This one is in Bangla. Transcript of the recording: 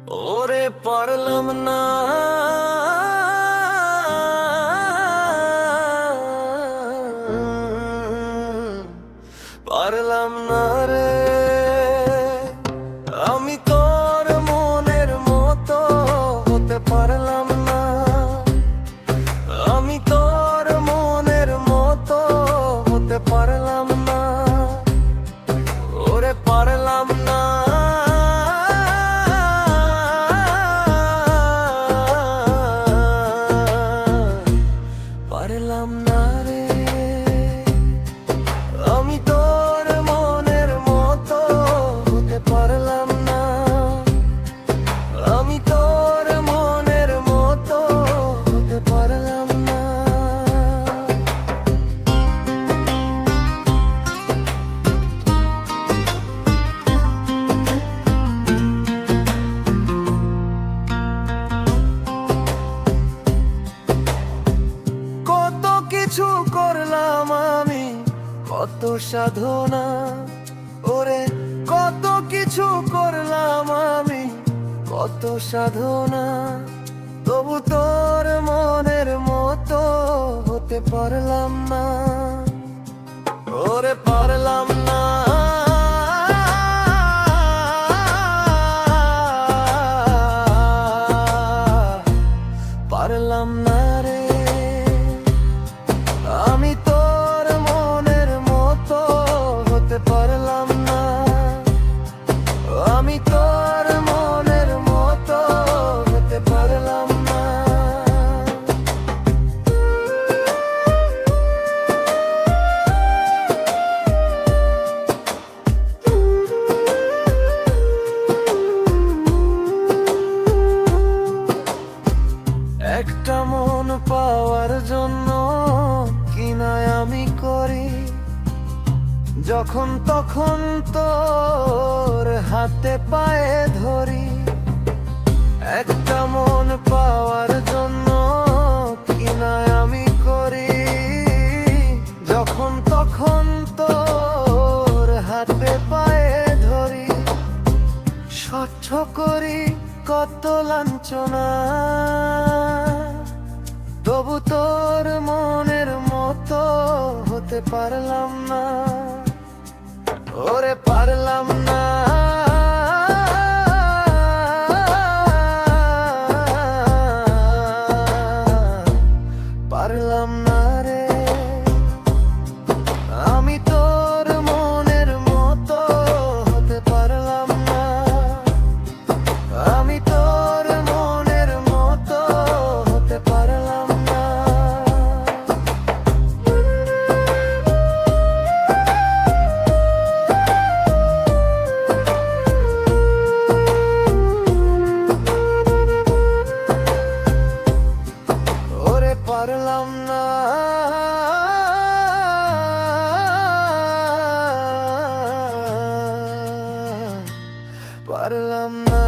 ওরে পারলাম না, পারলাম না রে, আমি তোর মনের মতো হতে পারলাম না, আমি তোর মনের মতো হতে পারলাম না, ওরে পারলাম না, পারলাম না রে, আমি তোর মনের মতো হতে পারলাম না, আমি তোর মনের মতো হতে পারলাম না। কত কিছু করলাম আমি, কত সাধনা, ওরে কত কিছু করলাম আমি, কত সাধনা, তবু তোর মনের মতো হতে পারলাম না, ওরে পারলাম না, পারলাম না রে, আমি তোর মনের মতো হতে পারলাম না, আমি তোর মনের মতো হতে পারলাম না। একটা মন পাওয়ার জন্য কিনায় আমি করি, যখন তখন তোর হাতে পায়ে ধরি, একটা মন পাওয়ার জন্য কিনায় আমি করি, যখন তখন তোর হাতে পায়ে ধরি, সহ্য করি কত লাঞ্ছনা, তবু তোর মনের মতো হতে পারলাম না, ওরে পারলাম না, পারলাম না রে, আমি তোর মনের মতো হতে পারলাম না, আমি তোর মনের মতো হতে পারলাম না। ওরে পারলাম না, পারলাম না।